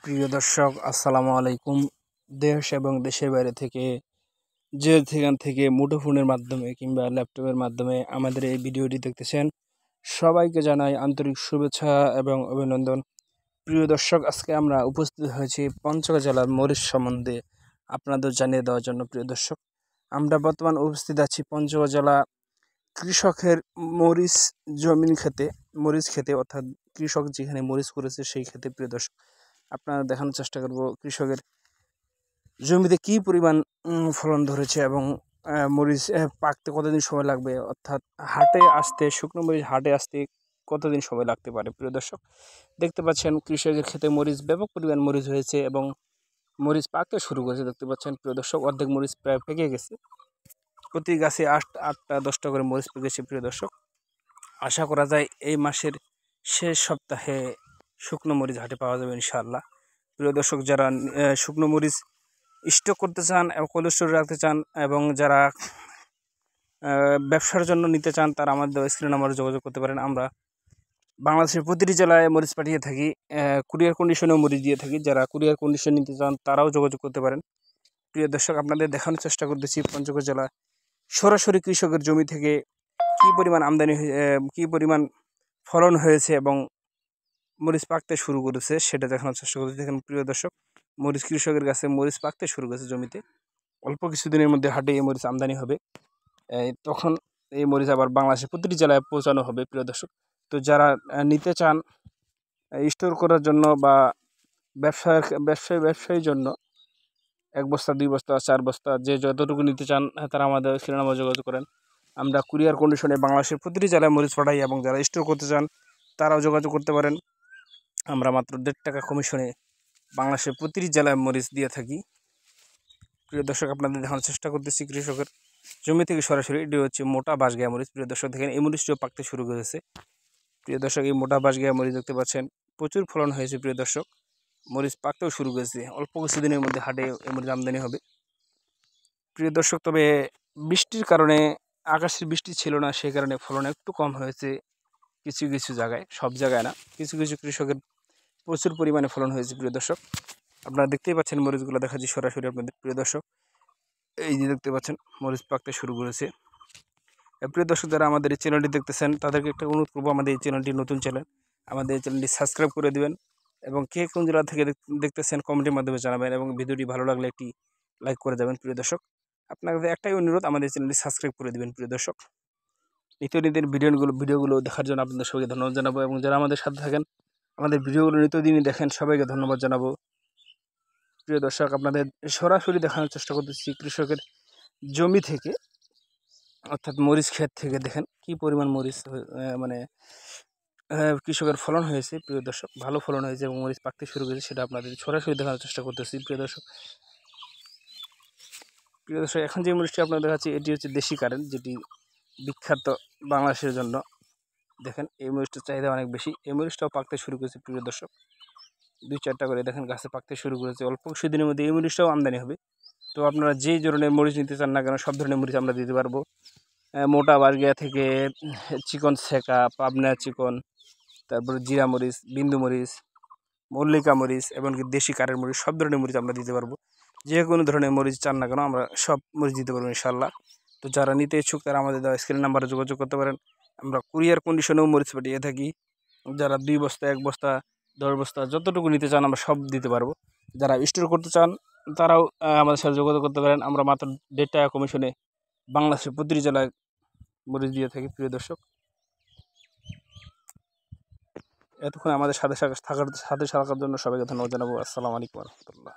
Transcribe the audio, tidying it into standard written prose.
প্রিয় দর্শক আসসালামু আলাইকুম। দেশ এবং দেশের বাইরে থেকে যেখান থেকে মুঠোফোনের মাধ্যমে কিংবা ল্যাপটপের মাধ্যমে আমাদের এই ভিডিওটি দেখতেছেন, সবাইকে জানাই আন্তরিক শুভেচ্ছা এবং অভিনন্দন। প্রিয় দর্শক, আজকে আমরা উপস্থিত হয়েছি পঞ্চগড় জেলার মরিচ সম্বন্ধে আপনাদের জানিয়ে দেওয়ার জন্য। প্রিয় দর্শক, আমরা বর্তমান উপস্থিত আছি পঞ্চগড় জেলা কৃষকের মরিচ মরিচ খেতে, অর্থাৎ কৃষক যেখানে মরিচ করেছে সেই ক্ষেতে। প্রিয় দর্শক, আপনারা দেখানোর চেষ্টা করব কৃষকের জমিতে কি পরিমাণ ফলন ধরেছে এবং মরিচ পাকতে কতদিন সময় লাগবে, অর্থাৎ হাটে আসতে, শুকনো মরিচ হাটে আসতে কতদিন সময় লাগতে পারে। প্রিয় দর্শক, দেখতে পাচ্ছেন কৃষকের ক্ষেতে মরিচ, ব্যাপক পরিমাণ মরিচ হয়েছে এবং মরিচ পাকতে শুরু করেছে। দেখতে পাচ্ছেন প্রিয় দর্শক, অর্ধেক মরিচ প্রায় পেকে গেছে। প্রতি গাছে 8টা-10টা করে মরিচ পেকেছে। প্রিয় দর্শক, আশা করা যায় এই মাসের শেষ সপ্তাহে শুকনো মরিচ হাটে পাওয়া যাবে ইনশাআল্লাহ। প্রিয় দর্শক, যারা শুকনো মরিচ স্টক করতে চান এবং কোল্ড স্টোরে রাখতে চান এবং যারা ব্যবসার জন্য নিতে চান, তারা আমাদের স্ক্রিন নাম্বারে যোগাযোগ করতে পারেন। আমরা বাংলাদেশের প্রতিটি জেলায় মরিচ পাঠিয়ে থাকি, কুরিয়ার কন্ডিশনেও মরিচ দিয়ে থাকি। যারা কুরিয়ার কন্ডিশন নিতে চান তারাও যোগাযোগ করতে পারেন। প্রিয় দর্শক, আপনাদের দেখানোর চেষ্টা করতেছি পঞ্চগড় জেলা সরাসরি কৃষকের জমি থেকে কী পরিমাণ আমদানি, কী পরিমাণ ফলন হয়েছে এবং মরিচ পাকতে শুরু করেছে সেটা দেখানোর চেষ্টা করতেছি। দেখেন প্রিয় দর্শক, মরিচ কৃষকের কাছে মরিচ পাকতে শুরু করেছে জমিতে। অল্প কিছুদিনের মধ্যে হাটে এই মরিচ আমদানি হবে, তখন এই মরিচ আবার বাংলাদেশের প্রতিটি জেলায় পৌঁছানো হবে। প্রিয় দর্শক, তো যারা নিতে চান স্টোর করার জন্য বা ব্যবসায়ীর জন্য 1 বস্তা, 2 বস্তা, 4 বস্তা, যে যতটুকু নিতে চান তারা আমাদের স্ক্রিনে নাম্বারে যোগাযোগ করেন। আমরা কুরিয়ার কন্ডিশনে বাংলাদেশের প্রতিটি জেলায় মরিচ পাঠাই এবং যারা স্টোর করতে চান তারাও যোগাযোগ করতে পারেন। আমরা মাত্র 1.5 টাকা কমিশনে বাংলাদেশের প্রতিটি জেলায় মরিচ দিয়ে থাকি। প্রিয় দর্শক, আপনাদের দেখানোর চেষ্টা করতেছি কৃষকের জমি থেকে সরাসরি। এটি হচ্ছে মোটা বাঁশগায়া মরিচ। প্রিয় দর্শক, দেখেন এই মরিচটিও পাকতে শুরু করেছে। প্রিয় দর্শক, এই মোটা বাঁশগায়া মরিচ দেখতে পাচ্ছেন প্রচুর ফলন হয়েছে। প্রিয় দর্শক, মরিচ পাকতেও শুরু করেছে। অল্প কিছুদিনের মধ্যে হাটে এই মরিচ আমদানি হবে। প্রিয় দর্শক, তবে বৃষ্টির কারণে, আকাশের বৃষ্টি ছিল না, সেই কারণে ফলন একটু কম হয়েছে কিছু কিছু জায়গায়, সব জায়গায় না। কিছু কিছু কৃষকের প্রচুর পরিমাণে ফলন হয়েছে। প্রিয় দর্শক, আপনারা দেখতেই পাচ্ছেন মরিচগুলো দেখাচ্ছি সরাসরি আপনাদের। প্রিয় দর্শক, এই যে দেখতে পাচ্ছেন মরিচ পাকতে শুরু করেছে। প্রিয় দর্শক, যারা আমাদের এই চ্যানেলটি দেখতেছেন তাদেরকে একটা অনুরোধ করবো, আমাদের এই চ্যানেলটি নতুন চ্যানেল, আমাদের এই চ্যানেলটি সাবস্ক্রাইব করে দিবেন এবং কে কোন জেলা থেকে দেখতেছেন কমেন্টের মাধ্যমে জানাবেন এবং ভিডিওটি ভালো লাগলে একটি লাইক করে যাবেন। প্রিয় দর্শক, আপনাদের একটাই অনুরোধ, আমাদের চ্যানেলটি সাবস্ক্রাইব করে দিবেন। প্রিয় দর্শক, নিত্যদিনের ভিডিওগুলো দেখার জন্য আপনাদের সবাইকে ধন্যবাদ জানাবো এবং যারা আমাদের সাথে থাকেন, আমাদের ভিডিওগুলো নিত্যদিনই দেখেন, সবাইকে ধন্যবাদ জানাবো। প্রিয় দর্শক, আপনাদের সরাসরি দেখানোর চেষ্টা করতেছি কৃষকের জমি থেকে, অর্থাৎ মরিচ ক্ষেত থেকে। দেখেন কি পরিমাণ মরিচ মানে কৃষকের ফলন হয়েছে। প্রিয় দর্শক, ভালো ফলন হয়েছে এবং মরিচ পাকতে শুরু করেছে, সেটা আপনাদের সরাসরি দেখানোর চেষ্টা করতেছি। প্রিয় দর্শক, এখন যে মরিচটি আপনাদের দেখাচ্ছি এটি হচ্ছে দেশি কারেন্ট, যেটি বিখ্যাত বাংলাদেশের জন্য। দেখেন এই মরিচটার চাহিদা অনেক বেশি। এই মরিচটাও পাকতে শুরু করেছে। প্রিয় দর্শক, 2-4টা করে দেখেন গাছে পাকতে শুরু করেছে। অল্প কিছুদিনের মধ্যে এই মরিচটাও আমদানি হবে। তো আপনারা যেই ধরনের মরিচ নিতে চান না কেন, সব ধরনের মরিচ আমরা দিতে পারবো। মোটা বাঁশগায়া থেকে চিকন শেকা, পাবনা চিকন, তারপরে জিরা মরিচ, বিন্দু মরিচ, মল্লিকা মরিচ, এমনকি দেশি কারের মরিচ, সব ধরনের মরিচ আমরা দিতে পারবো। যে কোনো ধরনের মরিচ চান না কেন আমরা সব মরিচ দিতে পারবো ইনশাল্লাহ। তো যারা নিতে ইচ্ছুক তারা আমাদের দেওয়া স্ক্রিন নাম্বারে যোগাযোগ করতে পারেন। আমরা কুরিয়ার কন্ডিশনেও মরিচ পাঠিয়ে থাকি। যারা 2 বস্তা, 1 বস্তা, 10 বস্তা যতটুকু নিতে চান আমরা সব দিতে পারবো। যারা স্টোর করতে চান তারাও আমাদের সাথে যোগাযোগ করতে পারেন। আমরা মাত্র 1.5 টাকা কমিশনে বাংলাদেশের প্রতিটি জেলায় মরিচ দিয়ে থাকি। প্রিয় দর্শক, এতক্ষণ আমাদের সাথে থাকার জন্য সবাইকে ধন্যবাদ জানাবো। আসসালামু আলাইকুম রহমতুল্লাহ।